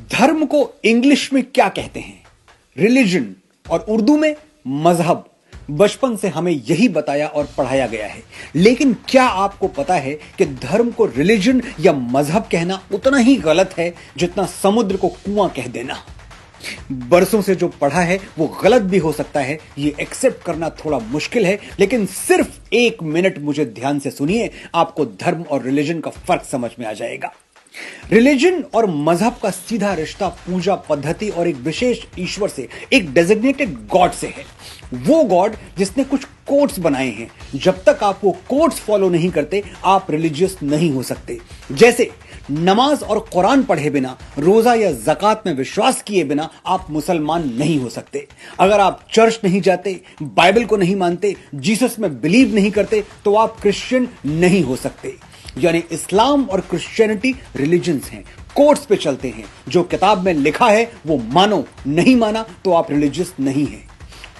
धर्म को इंग्लिश में क्या कहते हैं? रिलीजन, और उर्दू में मजहब। बचपन से हमें यही बताया और पढ़ाया गया है, लेकिन क्या आपको पता है कि धर्म को रिलीजन या मजहब कहना उतना ही गलत है जितना समुद्र को कुआं कह देना? बरसों से जो पढ़ा है वो गलत भी हो सकता है, ये एक्सेप्ट करना थोड़ा मुश्किल है, लेकिन सिर्फ 1 मिनट मुझे ध्यान से सुनिए, आपको धर्म और रिलीजन का फर्क समझ में आ जाएगा। रिलीजन और मजहब का सीधा रिश्ता पूजा पद्धति और एक विशेष ईश्वर से, एक डेजिग्नेटेड गॉड से है। वो गॉड जिसने कुछ कोड्स बनाए हैं। जब तक आप वो कोड्स फॉलो नहीं करते, आप रिलीजियस नहीं हो सकते। जैसे नमाज और कुरान पढ़े बिना, रोजा या ज़कात में विश्वास किए बिना आप मुसलमान नहीं हो सकते। अगर आप चर्च नहीं जाते, बाइबल को नहीं मानते, जीसस में बिलीव नहीं करते, तो आप क्रिश्चियन नहीं हो सकते। यानी इस्लाम और क्रिश्चियनिटी रिलीजन्स हैं, कोड्स पे चलते हैं। जो किताब में लिखा है वो मानो, नहीं माना तो आप रिलीजियस नहीं हैं।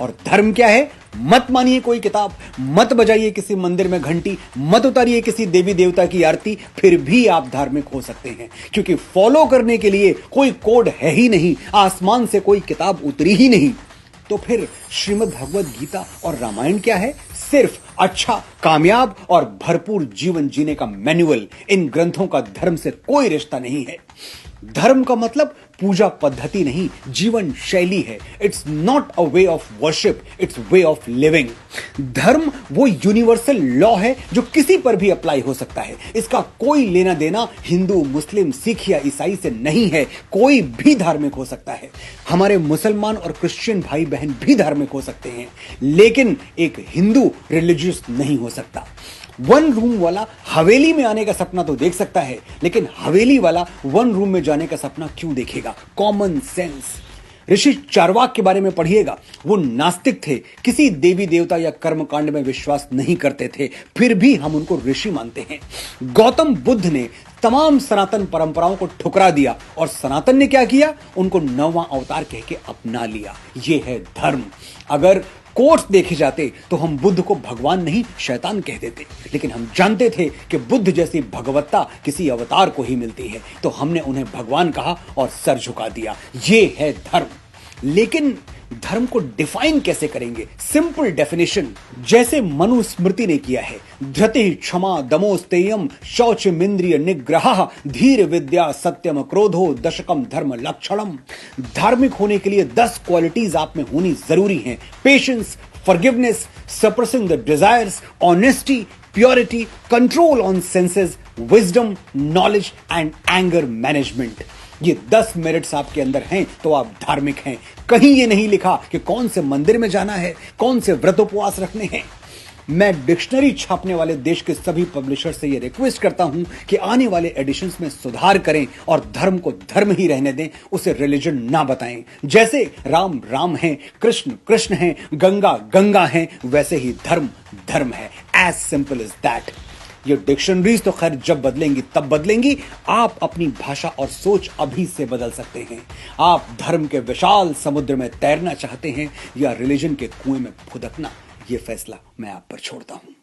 और धर्म क्या है? मत मानिए कोई किताब, मत बजाइए किसी मंदिर में घंटी, मत उतारिए किसी देवी देवता की आरती, फिर भी आप धार्मिक हो सकते हैं, क्योंकि फॉलो करने के लिए कोई कोड है ही नहीं, आसमान से कोई किताब उतरी ही नहीं। तो फिर श्रीमद् भगवद गीता और रामायण क्या है? सिर्फ अच्छा, कामयाब और भरपूर जीवन जीने का मैनुअल। इन ग्रंथों का धर्म से कोई रिश्ता नहीं है। धर्म का मतलब पूजा पद्धति नहीं, जीवन शैली है। It's not a way of worship, it's way of living. धर्म वो यूनिवर्सल लॉ है जो किसी पर भी अप्लाई हो सकता है। इसका कोई लेना देना हिंदू, मुस्लिम, सिख या ईसाई से नहीं है। कोई भी धार्मिक हो सकता है। हमारे मुसलमान और क्रिश्चियन भाई बहन भी धार्मिक हो सकते हैं, लेकिन एक हिंदू रिलीजियस नहीं हो सकता। 1 रूम वाला हवेली में आने का सपना तो देख सकता है, लेकिन हवेली वाला 1 रूम में जाने का सपना क्यों देखेगा? Common sense. ऋषि चारवाक के बारे में पढ़िएगा। वो नास्तिक थे, किसी देवी देवता या कर्मकांड में विश्वास नहीं करते थे, फिर भी हम उनको ऋषि मानते हैं। गौतम बुद्ध ने तमाम सनातन परंपराओं को ठुकरा दिया, और सनातन ने क्या किया? उनको 9वां अवतार कह के अपना लिया। ये है धर्म। अगर कोट्स देखे जाते तो हम बुद्ध को भगवान नहीं शैतान कह देते, लेकिन हम जानते थे कि बुद्ध जैसी भगवत्ता किसी अवतार को ही मिलती है, तो हमने उन्हें भगवान कहा और सर झुका दिया। ये है धर्म। लेकिन धर्म को डिफाइन कैसे करेंगे? सिंपल डेफिनेशन, जैसे मनुस्मृति ने किया है। धृति, क्षमा, दमोस्तेयम, शौचमिंद्रिय निग्रह, धीर विद्या, सत्यम, क्रोधो, दशकम धर्म लक्षणम। धार्मिक होने के लिए 10 क्वालिटीज आप में होनी जरूरी हैं। Patience, forgiveness, suppressing the desires, honesty, purity, control on senses, wisdom, knowledge and anger management. ये 10 मेरिट्स आपके अंदर हैं तो आप धार्मिक हैं। कहीं ये नहीं लिखा कि कौन से मंदिर में जाना है, कौन से व्रत उपवास रखने हैं। मैं डिक्शनरी छापने वाले देश के सभी पब्लिशर से ये रिक्वेस्ट करता हूं कि आने वाले एडिशंस में सुधार करें और धर्म को धर्म ही रहने दें, उसे रिलीजन ना बताएं। जैसे राम राम है, कृष्ण कृष्ण है, गंगा गंगा है, वैसे ही धर्म धर्म है। As simple as that. ये डिक्शनरीज तो खैर जब बदलेंगी तब बदलेंगी। आप अपनी भाषा और सोच अभी से बदल सकते हैं। आप धर्म के विशाल समुद्र में तैरना चाहते हैं या रिलीजन के कुएं में फुदकना, ये फैसला मैं आप पर छोड़ता हूं।